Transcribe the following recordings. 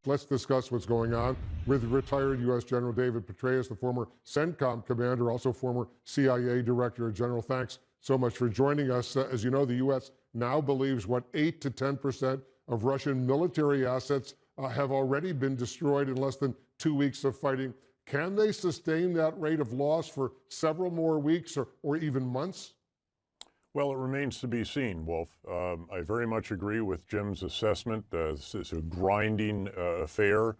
Let's discuss what's going on with retired U.S. General David Petraeus, the former CENTCOM commander, also former CIA Director General. Thanks so much for joining us. As you know, the U.S. now believes 8 to 10% of Russian military assets have already been destroyed in less than 2 weeks of fighting. Can they sustain that rate of loss for several more weeks or even months? Well, it remains to be seen, Wolf. I very much agree with Jim's assessment. This is a grinding affair.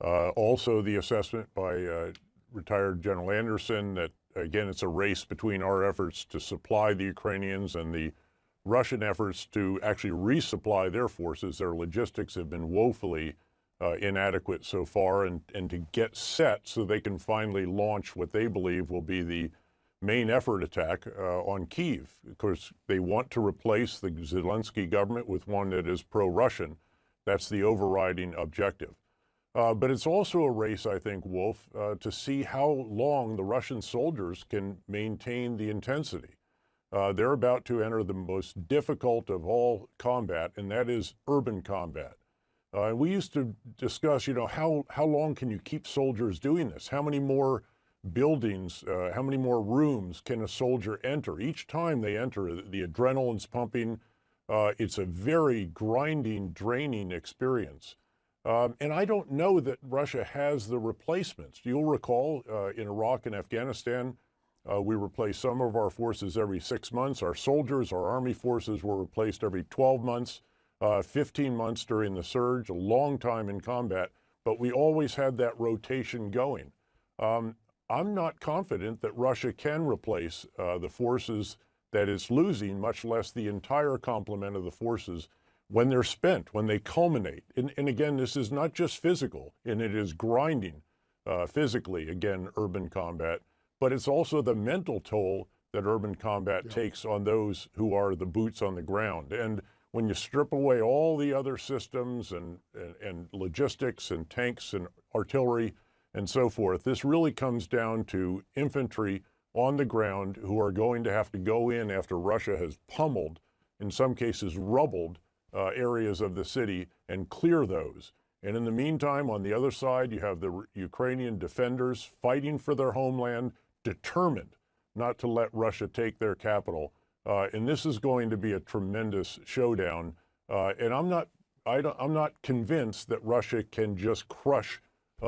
Also, the assessment by retired General Anderson that, again, it's a race between our efforts to supply the Ukrainians and the Russian efforts to actually resupply their forces. Their logistics have been woefully inadequate so far, and to get set so they can finally launch what they believe will be the main effort attack on Kyiv. Of course, they want to replace the Zelensky government with one that is pro-Russian. That's the overriding objective. But it's also a race, I think, Wolf, to see how long the Russian soldiers can maintain the intensity. They're about to enter the most difficult of all combat, and that is urban combat. We used to discuss, how long can you keep soldiers doing this? How many more buildings, how many more rooms can a soldier enter? Each time they enter, the adrenaline's pumping. It's a very grinding, draining experience. And I don't know that Russia has the replacements. You'll recall in Iraq and Afghanistan, we replaced some of our forces every 6 months. Our soldiers, our army forces were replaced every 12 months, 15 months during the surge, a long time in combat, but we always had that rotation going. I'm not confident that Russia can replace the forces that it's losing, much less the entire complement of the forces when they're spent, when they culminate. And again, this is not just physical, and it is grinding physically, again, urban combat, but it's also the mental toll that urban combat takes on those who are the boots on the ground. And when you strip away all the other systems and logistics and tanks and artillery and so forth, this really comes down to infantry on the ground who are going to have to go in after Russia has pummeled, in some cases rubbled, areas of the city and clear those. And in the meantime, on the other side, you have the Ukrainian defenders fighting for their homeland, determined not to let Russia take their capital. And this is going to be a tremendous showdown. And I'm not convinced that Russia can just crush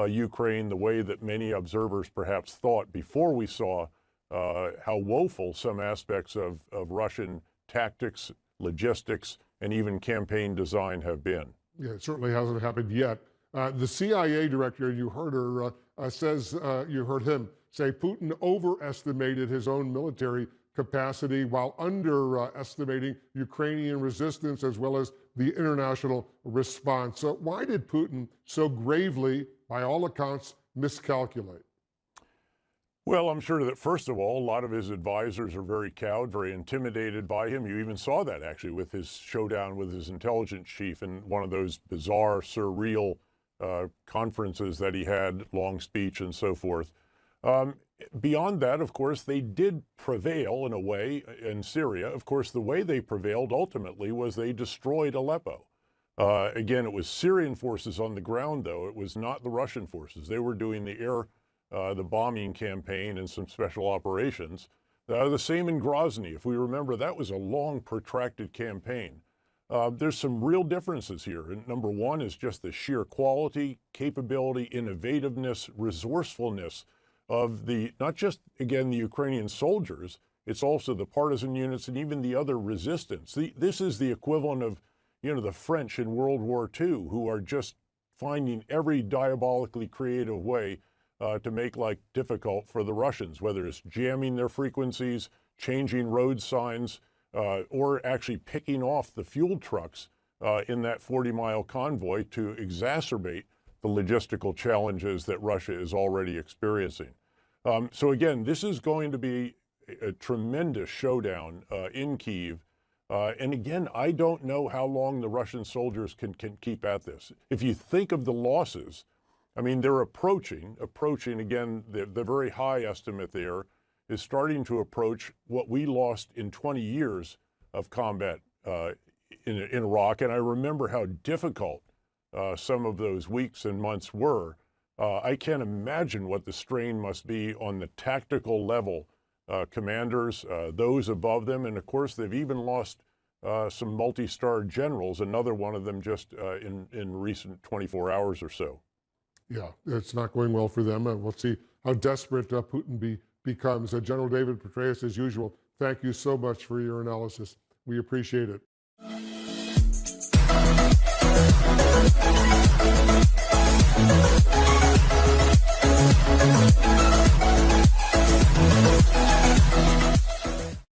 Ukraine the way that many observers perhaps thought before we saw how woeful some aspects of Russian tactics, logistics, and even campaign design have been. Yeah, it certainly hasn't happened yet. The CIA director, you heard her, you heard him say Putin overestimated his own military capacity while underestimating Ukrainian resistance as well as the international response. So why did Putin so gravely, by all accounts, miscalculate? Well, I'm sure that, first of all, a lot of his advisors are very cowed, very intimidated by him. You even saw that, actually, with his showdown with his intelligence chief in one of those bizarre, surreal conferences that he had, long speech and so forth. Beyond that, of course, they did prevail in a way in Syria. Of course, the way they prevailed ultimately was they destroyed Aleppo. Again, it was Syrian forces on the ground, though. It was not the Russian forces. They were doing the bombing campaign and some special operations. The same in Grozny. If we remember, that was a long, protracted campaign. There's some real differences here. And number one is just the sheer quality, capability, innovativeness, resourcefulness of not just, again, the Ukrainian soldiers, it's also the partisan units and even the other resistance. This is the equivalent of, the French in World War II, who are just finding every diabolically creative way to make life difficult for the Russians, whether it's jamming their frequencies, changing road signs, or actually picking off the fuel trucks in that 40-mile convoy to exacerbate the logistical challenges that Russia is already experiencing. So again, this is going to be a tremendous showdown in Kyiv. And again, I don't know how long the Russian soldiers can keep at this. If you think of the losses, I mean, they're approaching again, the very high estimate there is starting to approach what we lost in 20 years of combat in Iraq. And I remember how difficult some of those weeks and months were, I can't imagine what the strain must be on the tactical level. Commanders, those above them, and of course they've even lost some multi-star generals, another one of them just in recent 24 hours or so. Yeah, it's not going well for them. We'll see how desperate Putin becomes. General David Petraeus, as usual, thank you so much for your analysis. We appreciate it.